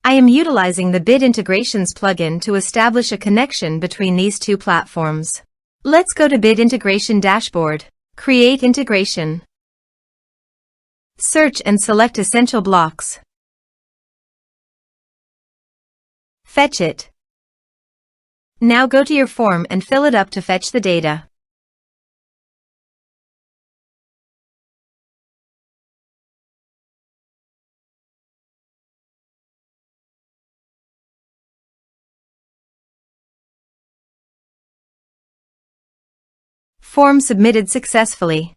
I am utilizing the Bid Integrations plugin to establish a connection between these two platforms. Let's go to Bid Integration Dashboard. Create Integration. Search and select Essential Blocks. Fetch it. Now go to your form and fill it up to fetch the data. Form submitted successfully.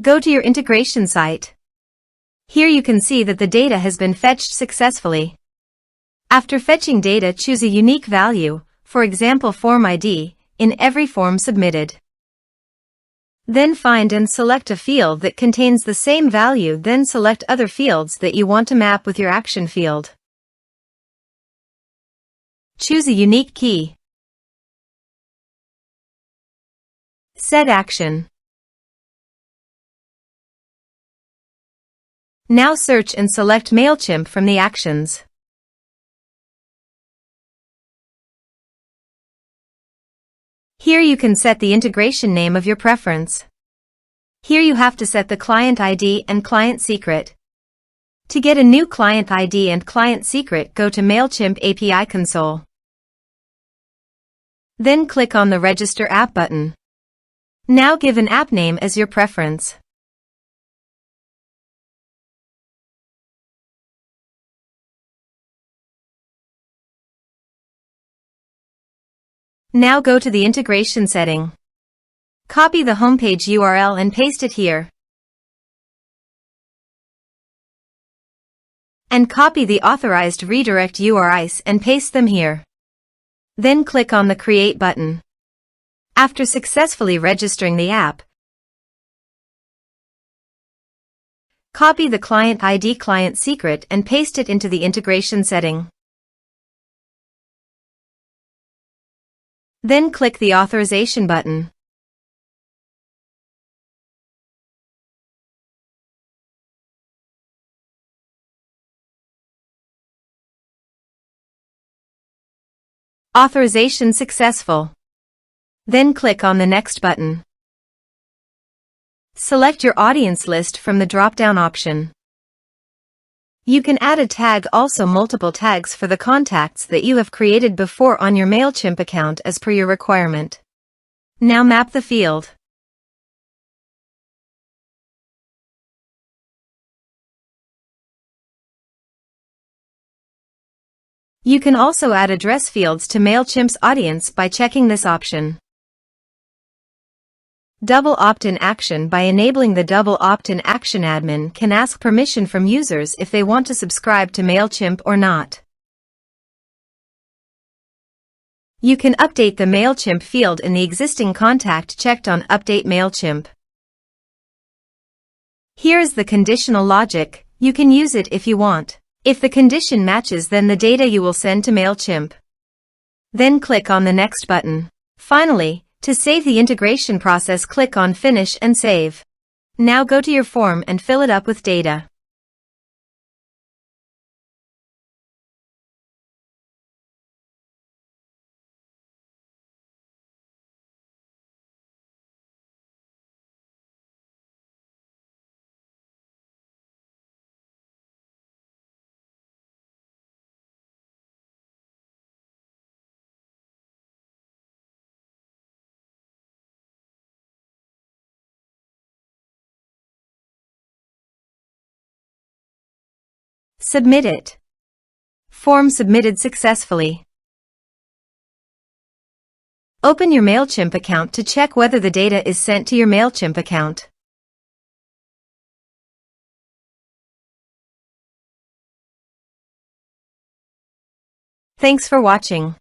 Go to your integration site. Here you can see that the data has been fetched successfully. After fetching data, choose a unique value, for example form ID, in every form submitted. Then find and select a field that contains the same value, then select other fields that you want to map with your action field. Choose a unique key. Set action. Now search and select Mailchimp from the actions. Here you can set the integration name of your preference. Here you have to set the client ID and client secret. To get a new client ID and client secret, go to Mailchimp API console. Then click on the Register App button. Now give an app name as your preference. Now go to the integration setting. Copy the homepage URL and paste it here. And copy the authorized redirect URIs and paste them here. Then click on the Create button. After successfully registering the app, copy the client ID client secret and paste it into the integration setting. Then click the Authorization button. Authorization successful. Then click on the Next button. Select your audience list from the drop-down option. You can add a tag, also multiple tags for the contacts that you have created before on your Mailchimp account as per your requirement. Now map the field. You can also add address fields to Mailchimp's audience by checking this option. Double opt-in action. By enabling the double opt-in action, admin can ask permission from users if they want to subscribe to Mailchimp or not. You can update the Mailchimp field in the existing contact checked on Update Mailchimp. Here is the conditional logic. You can use it if you want. If the condition matches, then the data you will send to Mailchimp. Then click on the Next button. Finally, to save the integration process, click on Finish and Save. Now go to your form and fill it up with data. Submit it. Form submitted successfully. Open your Mailchimp account to check whether the data is sent to your Mailchimp account. Thanks for watching.